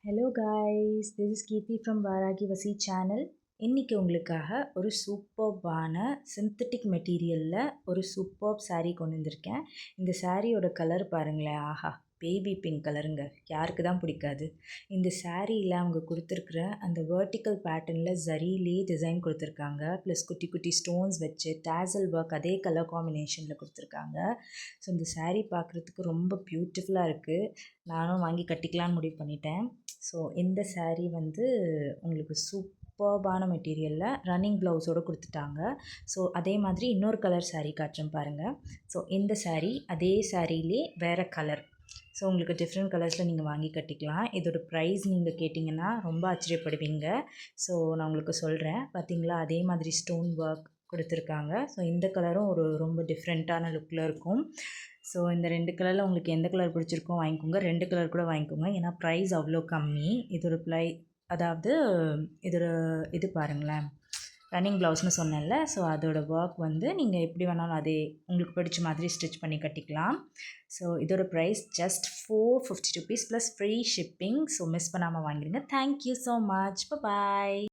Hello guys, this is Keerthi from Varahi Vasi channel. இன்றைக்கி உங்களுக்காக ஒரு சூப்பர்பான சிந்தட்டிக் மெட்டீரியலில் ஒரு சூப்பர்ப் saree கொண்டு வந்திருக்கேன். இந்த சாரியோட கலர் பாருங்களேன், ஆஹா, பேபி பிங்க் கலருங்க. யாருக்கு தான் பிடிக்காது? இந்த சாரியில் அவங்க கொடுத்துருக்குற அந்த வேர்ட்டிக்கல் பேட்டர்னில் ஜரிலே டிசைன் கொடுத்துருக்காங்க. ப்ளஸ் குட்டி குட்டி ஸ்டோன்ஸ் வச்சு டேசல் ஒர்க் அதே கலர் காம்பினேஷனில் கொடுத்துருக்காங்க. ஸோ இந்த saree பார்க்குறதுக்கு ரொம்ப பியூட்டிஃபுல்லாக இருக்குது. நானும் வாங்கி கட்டிக்கலான்னு முடிவு பண்ணிட்டேன். ஸோ இந்த saree வந்து உங்களுக்கு சூப்பர்பான மெட்டீரியலில் ரன்னிங் ப்ளவுஸோடு கொடுத்துட்டாங்க. ஸோ அதே மாதிரி இன்னொரு கலர் saree காட்டுறேன் பாருங்கள். ஸோ இந்த saree அதே சாரியிலே வேறு கலர். ஸோ உங்களுக்கு டிஃப்ரெண்ட் கலர்ஸில் நீங்கள் வாங்கி கட்டிக்கலாம். இதோட ப்ரைஸ் நீங்கள் கேட்டிங்கன்னா ரொம்ப ஆச்சரியப்படுவீங்க. ஸோ நான் உங்களுக்கு சொல்கிறேன். பார்த்தீங்களா, அதே மாதிரி ஸ்டோன் ஒர்க் கொடுத்துருக்காங்க. ஸோ இந்த கலரும் ஒரு ரொம்ப டிஃப்ரெண்ட்டான லுக்கில் இருக்கும். ஸோ இந்த 2 கலரில் உங்களுக்கு எந்த கலர் பிடிச்சிருக்கோ வாங்கிக்கோங்க. 2 கலர் கூட வாங்கிக்கோங்க. ஏன்னா ப்ரைஸ் அவ்வளோ கம்மி. இதோட அதாவது இதோட இது பாருங்களேன், ரன்னிங் ப்ளவுஸ்னு சொன்னேன்ல. ஸோ அதோட ஒர்க் வந்து நீங்கள் எப்படி வேணாலும் அதே உங்களுக்கு பிடிச்ச மாதிரி ஸ்டிச் பண்ணி கட்டிக்கலாம். ஸோ இதோட price just 450 rupees plus free shipping. So miss பண்ணாமல் வாங்கிடுங்க. Thank you so much. பாய்.